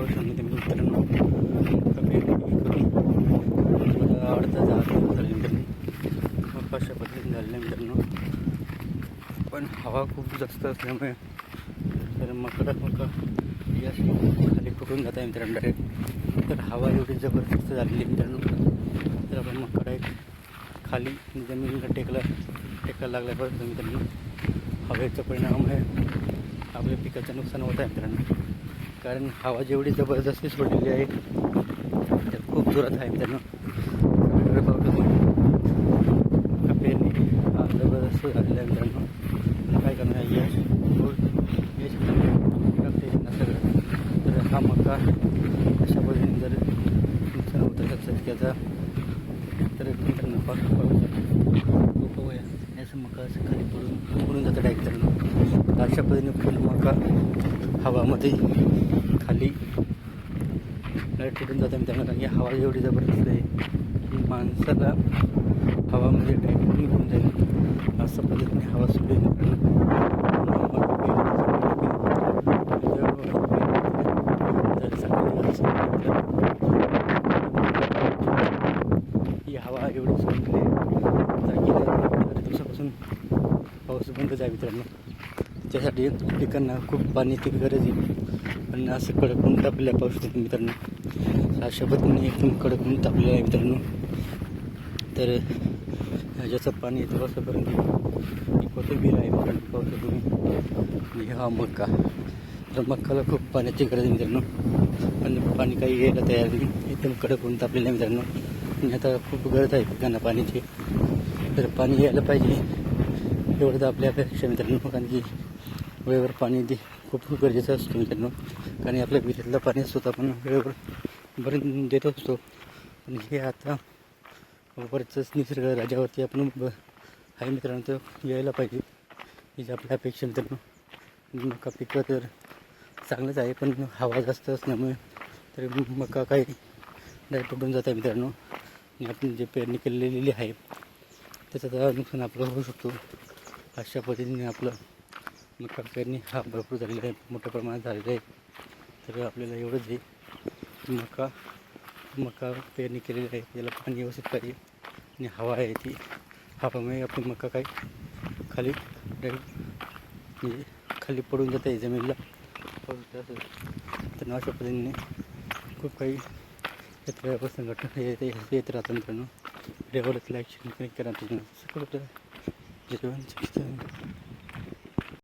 पाहू शकतो मित्रांनो. आवडता झाले मित्रांनो, अशा पद्धतीने झालेल्या मित्रांनो. पण हवा खूप जास्त असल्यामुळे तर मका या खाली फुटून जात आहे मित्रांनो डायरेक्ट. तर हवा एवढी जबरदस्त झालेली मित्रांनो, तर आपण मका डायरेक्ट खाली जमिनीला टेकायला लागल्यापर्यंत मित्रांनो हवेच्या परिणामामुळे आपल्या पिकाचं नुकसान होत आहे मित्रांनो. कारण हवा जेवढी जबरदस्ती सोडलेली आहे तर खूप जोरात आहे मित्रांनो. पेरणी जबरदस्त झालेला आहे मित्रांनो. काय करणार यश सगळं. तर हा मका अशा पद्धतीने जर नुकसान होत असेल त्याचा तर मित्रांनो याचं मका असं खाली पडून जातं डायरेक्ट मित्रांनो. तर अशा पद्धतीने फुल मका हवामध्ये खाली डायरेक्ट फुटून जातं मित्रांनो. कारण की हवा एवढी जबरदस्त आहे की माणसाला हवामध्ये डायरेक्ट निघून जाईल असं पद्धतीने हवा सुरू आहे मित्रांनो. ही हवा एवढी सुटली गेल्या दिवसापासून पाऊस बंदच आहे मित्रांनो. त्यासाठी पिकांना खूप पाण्याची गरज आहे. पण असं कडक ऊन तापलेलं पाऊस होतं मित्रांनो. अशा पद्धतीने एकदम कडक ऊन तापलेलं आहे मित्रांनो. तर ज्याचं पाणी येतं असंपर्यंत कोथिंबीर आहे मित्रांनो पावसातून. आणि हा मका, तर मकाला खूप पाण्याची गरज आहे मित्रांनो. पण पाणी काही यायला तयार नाही, एकदम कडक ऊन तापलेलं आहे मित्रांनो. आणि आता खूप गरज आहे पिकांना पाण्याची. तर पाणी यायला पाहिजे एवढं तर आपल्या अपेक्षा मित्रांनो. कारण की वेळेवर पाणी खूप गरजेचं असतं मित्रांनो. कारण आपल्या विहिरीतलं पाणी सुद्धा आपण वेळेवर भरून देत असतो. पण हे आता वरचंच निसर्ग राजावरती आपण आहे मित्रांनो, तर यायला पाहिजे ही आपल्या अपेक्षा मित्रांनो. मका पिकं तर चांगलंच आहे, पण हवा जास्त असल्यामुळे तरी मका काही डायरेक्ट फुटून जात आहे मित्रांनो. आणि आपण जे पेरणी केलेली आहे त्याचं नुकसान आपलं होऊ शकतो. अशा पद्धतीने आपलं मका पेरणी हा भरपूर झालेला आहे, मोठ्या प्रमाणात झालेला आहे. तर आपल्याला एवढंच आहे, मका पेरणी केलेली आहे त्याला पाणी व्यवस्थित पाहिजे आणि हवा आहे ती हवामुळे आपली मका काही खाली डायरेक्ट म्हणजे खाली पडून जात आहे जमिनीला. तर अशा पद्धतीने खूप काही शेतकऱ्यापासून घटना येत राहतात मित्रांनो. व्हिडिओवरच लाईक शेअर करा तुम्हाला.